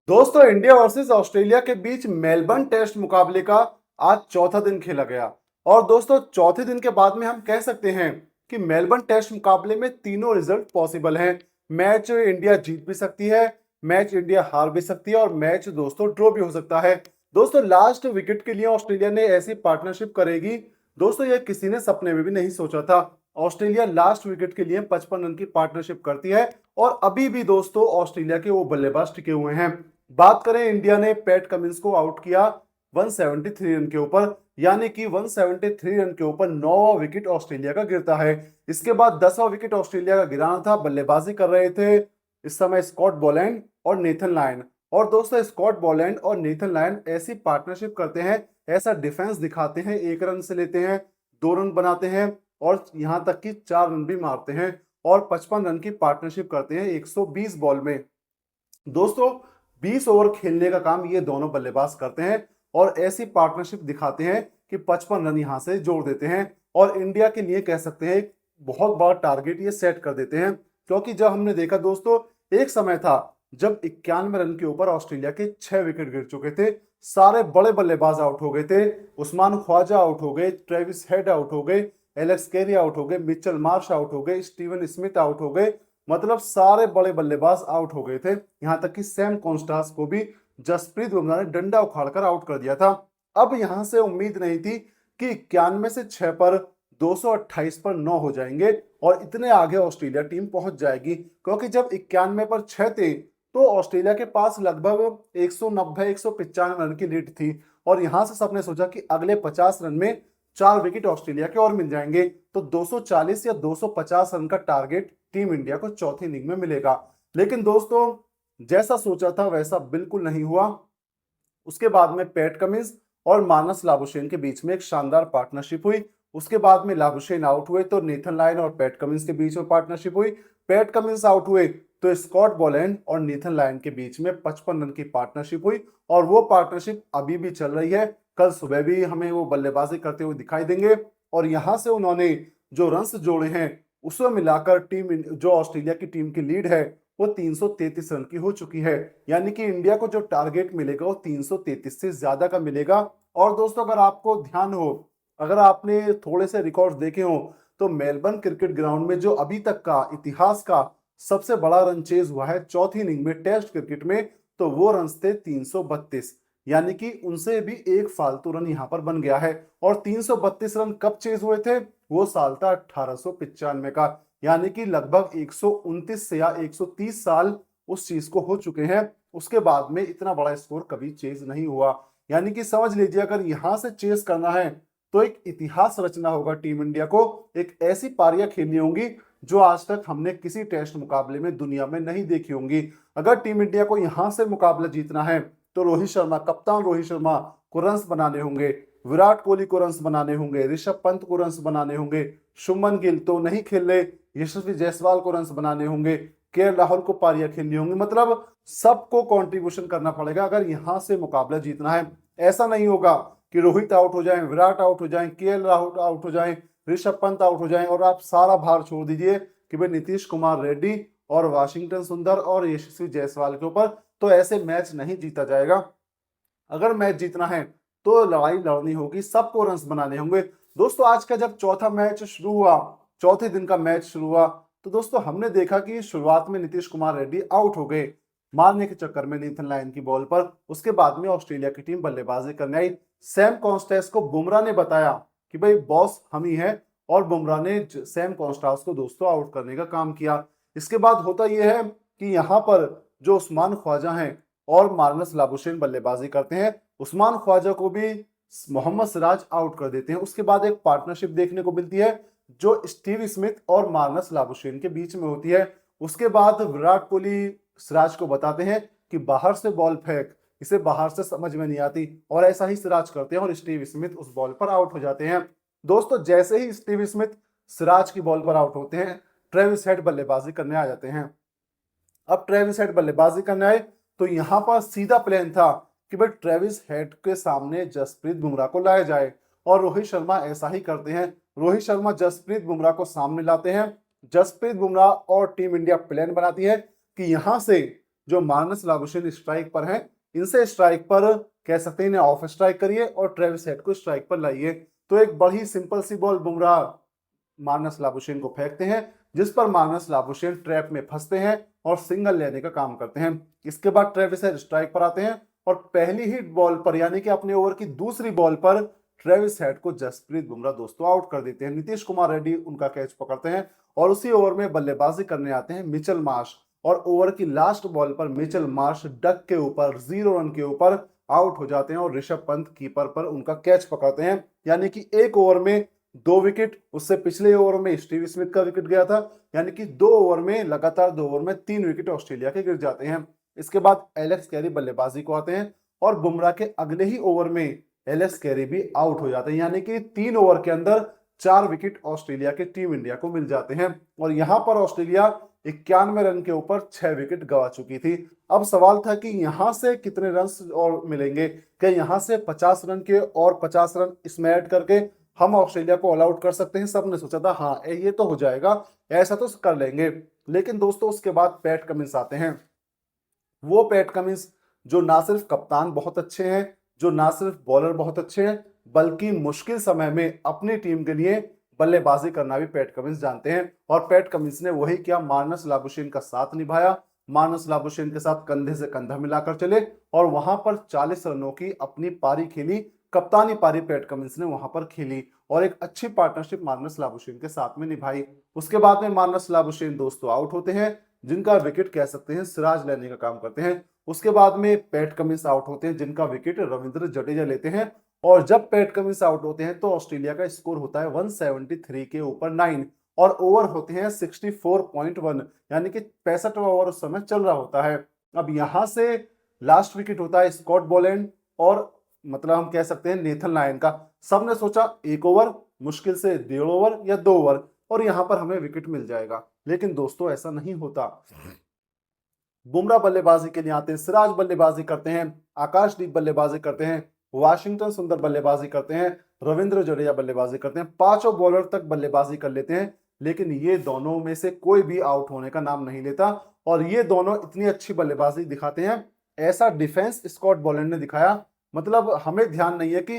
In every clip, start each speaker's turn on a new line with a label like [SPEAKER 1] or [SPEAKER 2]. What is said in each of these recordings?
[SPEAKER 1] दोस्तों, India versus Australia के बीच Melbourne test मुकाबले का आज चौथा दिन खेला गया। और दोस्तों, चौथे दिन के बाद में हम कह सकते हैं कि मेलबर्न टेस्ट मुकाबले में तीनों रिजल्ट पॉसिबल हैं। मैच इंडिया जीत भी सकती है, मैच इंडिया हार भी सकती है और मैच दोस्तों ड्रॉ भी हो सकता है। दोस्तों, लास्ट विकेट के लिए ऑस्ट्रेलिया ने ऐसी पार्टनरशिप करेगी, दोस्तों ये किसी ने सपने में भी नहीं सोचा था। ऑस्ट्रेलिया लास्ट विकेट के लिए 55 रन की पार्टनरशिप करती है और अभी भी दोस्तों ऑस्ट्रेलिया के वो बल्लेबाज टिके हुए हैं। बात करें, इंडिया ने पैट कमिंस को आउट किया 173 रन के ऊपर, यानी कि 173 रन के ऊपर 9वां विकेट ऑस्ट्रेलिया का गिरता है। इसके बाद 10वां विकेट ऑस्ट्रेलिया का गिराना था। बल्लेबाजी कर रहे थे इस समय स्कॉट बोलैंड और नेथन लायन। और दोस्तों, स्कॉट बोलैंड और नेथन लायन ऐसी पार्टनरशिप करते हैं, ऐसा डिफेंस दिखाते हैं, 1 रन से लेते हैं, 2 रन बनाते हैं और यहां तक कि 4 रन भी मारते हैं और 55 रन की पार्टनरशिप करते हैं 120 बॉल में। दोस्तों, 20 ओवर खेलने का काम ये दोनों बल्लेबाज करते हैं और ऐसी पार्टनरशिप दिखाते हैं कि 55 रन यहां से जोड़ देते हैं और इंडिया के लिए कह सकते हैं एक बहुत बड़ा टारगेट ये सेट कर देते हैं। क्योंकि जब हमने देखा दोस्तों, एक समय था जब 91 रन के ऊपर ऑस्ट्रेलिया के 6 विकेट गिर चुके थे, सारे बड़े बल्लेबाज आउट हो गए थे। उस्मान ख्वाजा आउट हो गए, ट्रेविस हेड आउट हो गए, एलेक्स कैरी आउट हो गए, मिचेल मार्श आउट हो गए, स्टीवन स्मिथ आउट हो गए, मतलब सारे बड़े बल्लेबाज आउट हो गए थे। यहां तक कि सैम कॉन्स्टास को भी जसप्रीत बुमराह ने डंडा उखाड़कर आउट कर दिया था। अब यहां से उम्मीद नहीं थी कि 91 से 6 पर 228 पर 9 हो जाएंगे और इतने आगे ऑस्ट्रेलिया टीम पहुंच जाएगी। क्योंकि जब 91 पर 6 थे तो ऑस्ट्रेलिया के पास लगभग 190-195 रन की लीड थी और यहां से सबने सोचा कि अगले 50 रन में 4 विकेट ऑस्ट्रेलिया के और मिल जाएंगे तो 240 या 250 रन का टारगेट टीम इंडिया को चौथी इनिंग में मिलेगा। लेकिन दोस्तों, जैसा सोचा था वैसा बिल्कुल नहीं हुआ। उसके बाद में पैट कमिंस और मानस लाबुशेन के बीच में एक शानदार पार्टनरशिप हुई। उसके बाद में लाबुशेन आउट हुए तो नेथन लायन और पैट कमिंस के बीच में पार्टनरशिप हुई। पैट कमिंस आउट हुए तो स्कॉट बोलैंड और नेथन लायन के बीच में 55 रन की पार्टनरशिप हुई और वो पार्टनरशिप अभी भी चल रही है। कल सुबह भी हमें वो बल्लेबाजी करते हुए दिखाई देंगे और यहां से उन्होंने जो रन्स जोड़े हैं उसमें मिलाकर टीम जो ऑस्ट्रेलिया की टीम की लीड है वो 333 रन की हो चुकी है। यानी कि इंडिया को जो टारगेट मिलेगा वो 333 से ज्यादा का मिलेगा। और दोस्तों, अगर आपको ध्यान हो, अगर आपने थोड़े से रिकॉर्ड्स देखे हो तो मेलबर्न क्रिकेट ग्राउंड में जो अभी तक का इतिहास का सबसे बड़ा रन चेज हुआ है चौथी इनिंग में टेस्ट क्रिकेट में, तो वो रन थे 332। यानी कि उनसे भी एक फालतू रन यहां पर बन गया है। और 332 रन कब चेज हुए थे? वो साल था 1895 का। यानी कि लगभग 129 से या 130 साल उस चीज को हो चुके हैं। उसके बाद में इतना बड़ा स्कोर कभी चेज नहीं हुआ। यानी कि समझ लीजिए, अगर यहां से चेस करना है तो एक इतिहास रचना होगा टीम इंडिया को। एक ऐसी पारियां खेलनी होंगी जो आज तक हमने किसी टेस्ट मुकाबले में दुनिया में नहीं देखी होंगी। अगर टीम इंडिया को यहां से मुकाबला जीतना है तो रोहित शर्मा, कप्तान रोहित शर्मा को रन्स बनाने होंगे, विराट कोहली को रन्स बनाने होंगे, ऋषभ पंत को रन्स बनाने होंगे, शुभमन गिल तो नहीं खेल रहे, यशस्वी जायसवाल को रन्स बनाने होंगे, के राहुल को पारियां खेलनी होंगी। मतलब सबको कंट्रीब्यूशन करना पड़ेगा अगर यहां से मुकाबला जीतना है। ऐसा नहीं होगा कि रोहित आउट हो जाए, विराट आउट हो जाए, के राहुल आउट हो जाए, ऋषभ पंत आउट हो जाए और आप सारा भार छोड़ दीजिए कि भाई नीतीश कुमार रेड्डी और वाशिंगटन सुंदर और यशस्वी जायसवाल के ऊपर। तो ऐसे मैच नहीं जीता जाएगा। अगर मैच जीतना है तो लड़ाई लड़नी होगी, सबको रन्स बनाने होंगे। दोस्तों, आज का जब चौथा मैच शुरू हुआ, चौथे दिन का मैच शुरू हुआ, तो दोस्तों हमने देखा कि शुरुआत में नीतीश कुमार रेड्डी आउट हो गए मारने के चक्कर में नेथन लायन की बॉल पर। उसके बाद में ऑस्ट्रेलिया की टीम बल्लेबाजी करने आई। सैम कॉन्स्टेस को बुमराह ने बताया कि भाई बॉस हम ही है और बुमराह ने सैम कॉन्स्टेस को दोस्तों आउट करने का काम किया। इसके बाद होता यह है कि यहाँ पर जो उस्मान ख्वाजा हैं और मार्नस लाबुशेन बल्लेबाजी करते हैं। उस्मान ख्वाजा को भी मोहम्मद सिराज आउट कर देते हैं। उसके बाद एक पार्टनरशिप देखने को मिलती है जो स्टीव स्मिथ और मार्नस लाबुशेन के बीच में होती है। उसके बाद विराट कोहली सिराज को बताते हैं कि बाहर से बॉल फेंक, इसे बाहर से समझ में नहीं आती, और ऐसा ही सिराज करते हैं और स्टीव स्मिथ उस बॉल पर आउट हो जाते हैं। दोस्तों, जैसे ही स्टीव स्मिथ सिराज की बॉल पर आउट होते हैं, ट्रेविस हेड बल्लेबाजी करने आ जाते हैं। अब ट्रेविस हेड बल्लेबाजी करने आए तो यहां पर सीधा प्लान था कि भाई ट्रेविस हेड के सामने जसप्रीत बुमराह को लाया जाए और रोहित शर्मा ऐसा ही करते हैं। रोहित शर्मा जसप्रीत बुमराह को सामने लाते हैं। जसप्रीत बुमराह और टीम इंडिया प्लान बनाती है कि यहां से जो मार्नस लाबुशेन स्ट्राइक पर हैं, इनसे स्ट्राइक पर कह सकते हैं इन्हें ऑफ स्ट्राइक करिए और ट्रेविस हेड को स्ट्राइक पर लाइए। तो एक बड़ी सिंपल सी बॉल बुमराह मार्नस लाबुशेन को फेंकते हैं, जिस पर मार्नस लाबुशेन ट्रैप में फंसते हैं और सिंगल लेने का काम करते हैं। इसके बाद ट्रेविस हेड स्ट्राइक पर आते हैं और पहली ही बॉल पर यानी कि अपने ओवर की दूसरी बॉल पर ट्रेविस हेड को जसप्रीत बुमराह दोस्तों आउट कर देते हैं। नीतीश कुमार रेड्डी उनका कैच पकड़ते हैं और उसी ओवर में बल्लेबाजी करने आते हैं मिचेल मार्श और ओवर की लास्ट बॉल पर मिचेल मार्श डक के ऊपर 0 रन के ऊपर आउट हो जाते हैं और ऋषभ पंत कीपर पर उनका कैच पकड़ते हैं। यानी कि एक ओवर में 2 विकेट, उससे पिछले ओवर में स्टीव स्मिथ का विकेट गया था, यानी कि 2 ओवर में लगातार 2 ओवर में 3 विकेट ऑस्ट्रेलिया के गिर जाते हैं। इसके बाद एलेक्स कैरी बल्लेबाजी को आते हैं और बुमराह के अगले ही ओवर में एलेक्स कैरी भी आउट हो जाते हैं, यानी कि 3 ओवर के अंदर 4 विकेट ऑस्ट्रेलिया के टीम इंडिया को मिल जाते हैं और यहां पर ऑस्ट्रेलिया 91 रन के ऊपर 6 विकेट गंवा चुकी थी। अब सवाल था कि यहां से कितने रन और मिलेंगे, क्या यहां से 50 रन के और 50 रन इसमें ऐड करके हम ऑस्ट्रेलिया को ऑल आउट कर सकते हैं। सबने सोचा था हाँ ये तो हो जाएगा, ऐसा तो कर लेंगे। लेकिन दोस्तों उसके बाद पैट कमिंस आते हैं, वो पैट कमिंस जो ना सिर्फ कप्तान बहुत अच्छे हैं, जो ना सिर्फ बॉलर बहुत अच्छे हैं, बल्कि मुश्किल समय में अपनी टीम के लिए बल्लेबाजी करना भी पैट कमिंस जानते हैं। और पैट कमिंस ने वही किया, मार्नस लाबुशेन का साथ निभाया, मार्नस लाबुशेन के साथ कंधे से कंधा मिलाकर चले और वहां पर 40 रनों की अपनी पारी खेली। कप्तानी पारी पैट कमिंस ने वहां पर खेली और एक अच्छी पार्टनरशिप मार्नस लाबुशेन के साथ में निभाई। उसके बाद में मार्नस लाबुशेन दोस्तों आउट होते हैं, जिनका विकेट कह सकते हैं सिराज लेने का काम करते हैं। उसके बाद में पैट कमिंस आउट होते हैं, जिनका विकेट रविंद्र जडेजा लेते हैं और जब पैट कमिंस आउट होते हैं तो ऑस्ट्रेलिया का स्कोर होता है 173 के ऊपर 9 और ओवर होते हैं 64.1, यानी कि 65वां ओवर उस समय चल रहा होता है। अब यहां से लास्ट विकेट होता है स्कॉट बोलैंड और मतलब हम कह सकते हैं नेथन लायन का। सबने सोचा 1 ओवर, मुश्किल से 1.5 ओवर या 2 ओवर और यहां पर हमें विकेट मिल जाएगा, लेकिन दोस्तों ऐसा नहीं होता। बुमराह बल्लेबाजी के लिए आते हैं, सिराज बल्लेबाजी करते हैं, आकाशदीप बल्लेबाजी करते हैं, वाशिंगटन सुंदर बल्लेबाजी करते हैं, रविंद्र जडेजा बल्लेबाजी करते हैं, पांचों बॉलर तक बल्लेबाजी कर लेते हैं, लेकिन ये दोनों में से कोई भी आउट होने का नाम नहीं लेता और ये दोनों इतनी अच्छी बल्लेबाजी दिखाते हैं। ऐसा डिफेंस स्कॉट बोलैंड ने दिखाया, मतलब हमें ध्यान नहीं है कि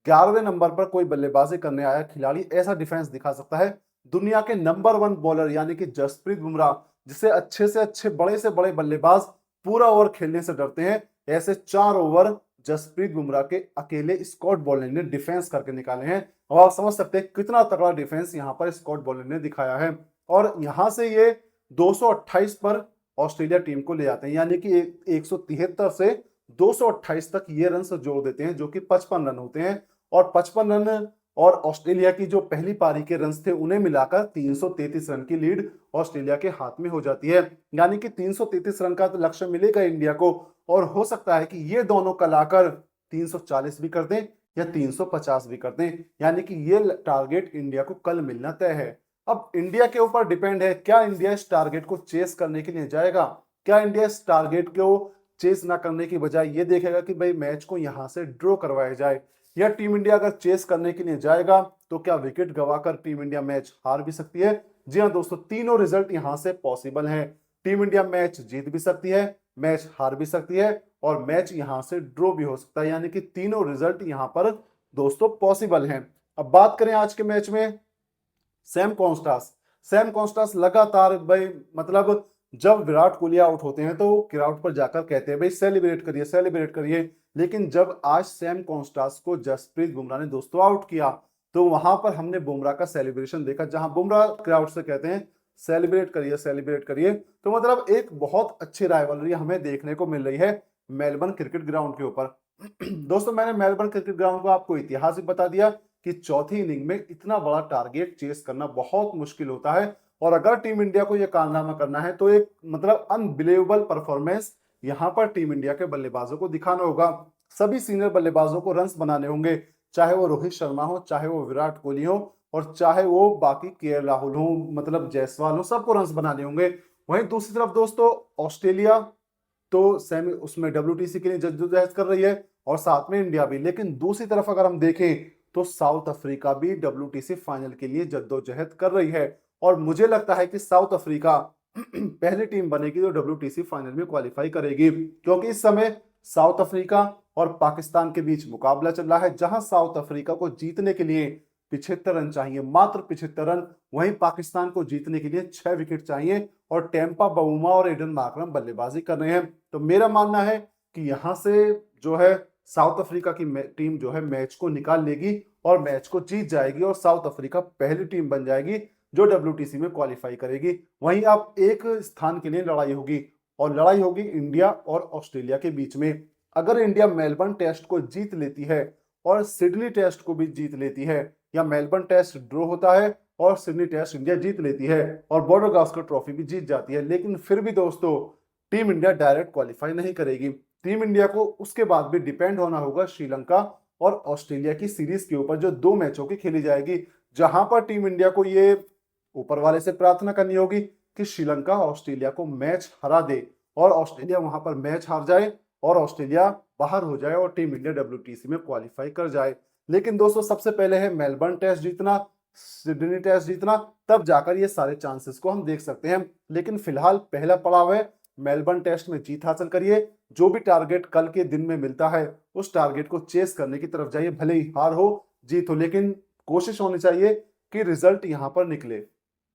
[SPEAKER 1] 11वें नंबर पर कोई बल्लेबाजी करने आया खिलाड़ी ऐसा डिफेंस दिखा सकता है। दुनिया के नंबर 1 बॉलर यानी कि जसप्रीत बुमराह, जिसे अच्छे से अच्छे बड़े से बड़े बल्लेबाज पूरा ओवर खेलने से डरते हैं, ऐसे 4 ओवर जसप्रीत बुमराह के अकेले स्कॉट बोलैंड ने डिफेंस करके निकाले हैं। अब आप समझ सकते हैं कितना तगड़ा डिफेंस यहां पर स्कॉट बोलैंड ने दिखाया है और यहां से ये 228 पर ऑस्ट्रेलिया टीम को ले जाते हैं, यानी कि 173 से 228 तक ये रन जोड़ देते हैं, जो कि 55 रन होते हैं और 55 रन और ऑस्ट्रेलिया की जो पहली पारी के रन थे उन्हें मिलाकर 333 रन की लीड ऑस्ट्रेलिया के हाथ में हो जाती है। यानी कि 333 रन का तो लक्ष्य मिलेगा इंडिया को और हो सकता है कि ये दोनों कल आकर 340 भी कर दें या 350 भी कर दें, यानी कि ये टारगेट इंडिया को कल मिलना तय है। अब इंडिया के ऊपर डिपेंड है, क्या इंडिया इस टारगेट को चेस करने के लिए जाएगा, क्या इंडिया इस टारगेट को चेस ना करने की बजाय ये देखेगा कि भाई मैच को यहां से ड्रॉ करवाया जाए, या टीम इंडिया अगर चेस करने के लिए जाएगा तो क्या विकेट गवाकर टीम इंडिया मैच हार भी सकती है। जी हाँ दोस्तों, तीनों रिजल्ट यहां से पॉसिबल हैं। टीम इंडिया मैच जीत भी सकती है, मैच हार भी सकती है और मैच यहां से ड्रॉ भी हो सकता है, यानी कि तीनों रिजल्ट यहां पर दोस्तों पॉसिबल हैं। अब बात करें आज के मैच में, सैम कॉन्स्टास लगातार भाई मतलब जब विराट कोहली आउट होते हैं तो ग्राउंड पर जाकर कहते हैं भाई सेलिब्रेट करिए, लेकिन जब आज सैम कॉन्स्टास को जसप्रीत बुमराह ने दोस्तों आउट किया तो वहां पर हमने बुमराह का सेलिब्रेशन देखा, जहां बुमराह क्राउड से कहते हैं सेलिब्रेट करिए। तो मतलब एक बहुत अच्छी राइवलरी हमें देखने को मिल रही है मेलबर्न क्रिकेट ग्राउंड के ऊपर। दोस्तों मैंने मेलबर्न क्रिकेट ग्राउंड को आपको इतिहास भी बता दिया कि चौथी इनिंग में इतना बड़ा टारगेट चेस करना बहुत मुश्किल होता है और अगर टीम इंडिया को यह कारनामा करना है तो एक मतलब अनबिलीवेबल परफॉर्मेंस यहां पर टीम इंडिया के बल्लेबाजों को दिखाना होगा। सभी सीनियर बल्लेबाजों को रन्स बनाने होंगे, चाहे वो रोहित शर्मा हो, चाहे वो विराट कोहली हो और चाहे वो बाकी के राहुल हो, मतलब जायसवाल हो, सबको रन्स बनाने होंगे। वहीं दूसरी तरफ दोस्तों ऑस्ट्रेलिया तो सेमी उसमें WTC के लिए जद्दोजहद कर रही है और साथ में इंडिया भी, लेकिन दूसरी तरफ अगर हम देखें तो साउथ अफ्रीका भी WTC फाइनल के लिए जद्दोजहद कर रही है और मुझे लगता है कि साउथ अफ्रीका पहली टीम बनेगी जो WTC फाइनल में क्वालिफाई करेगी, क्योंकि इस समय साउथ अफ्रीका और पाकिस्तान के बीच मुकाबला चल रहा है, जहां साउथ अफ्रीका को जीतने के लिए 75 रन चाहिए, मात्र 75 रन। वहीं पाकिस्तान को जीतने के लिए 6 विकेट चाहिए और टेम्पा बाउमा और एडन मार्करम बल्लेबाजी कर रहे हैं। तो मेरा मानना है कि यहां से जो है साउथ अफ्रीका की टीम जो है मैच को निकाल लेगी और मैच को जीत जाएगी और साउथ अफ्रीका पहली टीम बन जाएगी जो WTC में क्वालिफाई करेगी। वहीं अब एक स्थान के लिए लड़ाई होगी और लड़ाई होगी इंडिया और ऑस्ट्रेलिया के बीच में। अगर इंडिया मेलबर्न टेस्ट को जीत लेती है और सिडनी टेस्ट को भी जीत लेती है, या मेलबर्न टेस्ट ड्रॉ होता है और सिडनी टेस्ट इंडिया जीत लेती है और बॉर्डर गावस्कर ट्रॉफी भी जीत जाती है, लेकिन फिर भी दोस्तों टीम इंडिया डायरेक्ट क्वालिफाई नहीं करेगी। टीम इंडिया को उसके बाद भी डिपेंड होना होगा श्रीलंका और ऑस्ट्रेलिया की सीरीज के ऊपर, जो 2 मैचों की खेली जाएगी, जहां पर टीम इंडिया को ये ऊपर वाले से प्रार्थना करनी होगी कि श्रीलंका ऑस्ट्रेलिया को मैच हरा दे और ऑस्ट्रेलिया वहां पर मैच हार जाए और ऑस्ट्रेलिया बाहर हो जाए और टीम इंडिया WTC में क्वालिफाई कर जाए। लेकिन दोस्तों सबसे पहले है मेलबर्न टेस्ट जीतना, सिडनी टेस्ट जीतना, तब जाकर ये सारे चांसेस को हम देख सकते हैं। लेकिन फिलहाल पहला पड़ाव है मेलबर्न टेस्ट में जीत हासिल करिए, जो भी टारगेट कल के दिन में मिलता है उस टारगेट को चेस करने की तरफ जाइए, भले ही हार हो जीत हो, लेकिन कोशिश होनी चाहिए कि रिजल्ट यहां पर निकले।